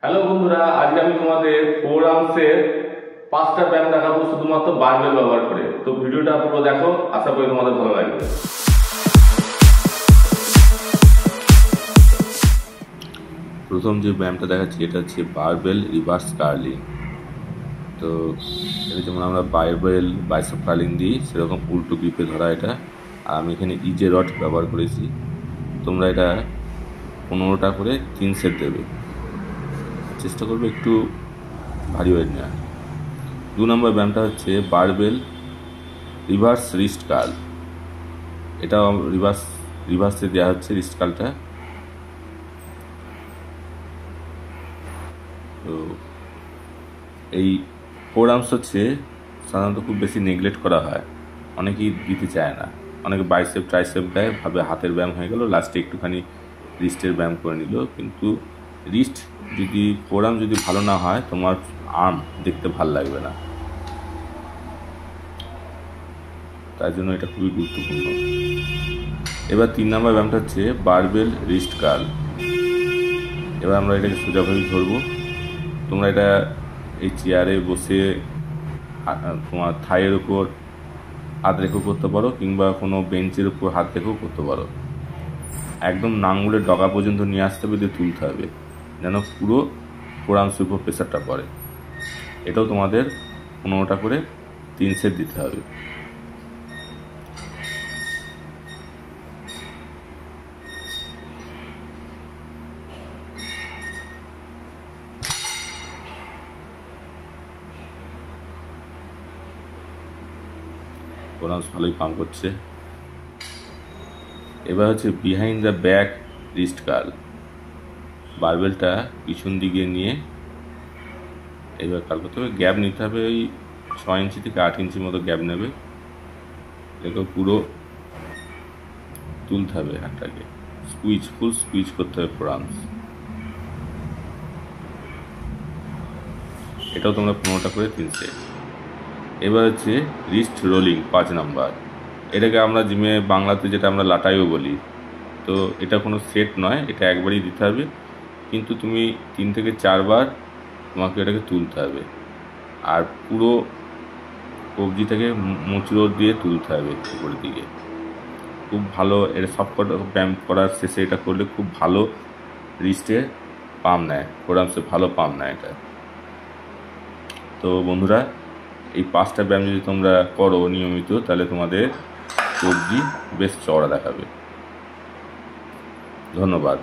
Hello বন্ধুরা, আজকে আমি তোমাদের ফোর আর্মসের 5টা ব্যায়াম দেখাবো শুধুমাত্র বারবেল ব্যবহার করে। তো ভিডিওটা পুরো দেখো, আশা করি তোমাদের ভালো লাগবে। প্রথম যে ব্যায়ামটা দেখাচ্ছি এটা হচ্ছে বারবেল রিভার্স কার্লিং। তো এটা যেমন আমরা বারবেল বাইসেপ কার্লিং দিই সেরকম উল্টো গ্রিপে ধরা এটা। আর আমি এখানে ইজে রড ব্যবহার করেছি। তোমরা এটা 15টা করে 3 সেট দেবে, চেষ্টা করবে একটু ভারী ওয়েট নেওয়ার। 2 নম্বর ব্যায়ামটা হচ্ছে বারবেল রিভার্স রিস্ট কার্ল। এটা রিভার্সে দেওয়া হচ্ছে রিস্ট কার্লটা। তো এই ফোর আর্মস হচ্ছে সাধারণত খুব বেশি নেগলেক্ট করা হয়, অনেকেই দিতে চায় না। অনেকে বাইসেপ ট্রাইসেপ দেয়, ভাবে হাতের ব্যায়াম হয়ে গেল, লাস্টে একটুখানি রিস্টের ব্যায়াম করে নিল। কিন্তু রিস্ট যদি ফোর আর্ম যদি ভালো না হয়, তোমার আর্ম দেখতে ভাল লাগবে না। তাই জন্য এটা খুবই গুরুত্বপূর্ণ। এবার 3 নম্বর ব্যায়ামটা হচ্ছে বারবেল রিস্ট কার্ল। এবার আমরা এটাকে সোজাভাবেই ধরবো। তোমরা এটা এই চেয়ারে বসে তোমার থাইয়ের উপর হাত রেখেও করতে পারো, কিংবা কোনো বেঞ্চের উপর হাত রেখেও করতে পারো। একদম নাঙ্গুলের ডগা পর্যন্ত নিয়ে আসতে হবে, দিয়ে তুলতে হবে যেন পুরো ফোর আর্মসের উপর প্রেসারটা পড়ে। এটাও তোমাদের 15টা করে 3 সেট দিতে হবে। ফোর আর্মস ভালোই কাম করছে। এবার হচ্ছে behind the back wrist curl. বারবেলটা পিছন দিকে নিয়ে এবার কার্ল করতে হবে। গ্যাপ নিতে হবে, ওই 6 ইঞ্চি থেকে 8 ইঞ্চির মতো গ্যাপ নেবে। এটাকে পুরো তুলতে হবে, হাতটাকে ফুল স্কুইজ করতে হবে ফোর আর্মস। এটাও তোমরা 15টা করে 3 সেট। এবার হচ্ছে রিস্ট রোলিং 5 নাম্বার। এটাকে আমরা জিমে বাংলাতে যেটা আমরা লাটাইও বলি। তো এটা কোনো সেট নয়, এটা একবারই দিতে হবে, কিন্তু তুমি 3 থেকে 4 বার তোমাকে এটাকে তুলতে হবে। আর পুরো কবজি থেকে মুচড়ো দিয়ে তুলতে হবে উপরের দিকে। খুব ভালো, এটা সবকটা ব্যায়াম করার শেষে এটা করলে খুব ভালো রিস্টে পাম্প নেয়, ফোর আর্মসে ভালো পাম্প নেয় এটা। তো বন্ধুরা, এই 5টা ব্যায়াম যদি তোমরা করো নিয়মিত, তাহলে তোমাদের কবজি বেশ চওড়া দেখাবে। ধন্যবাদ।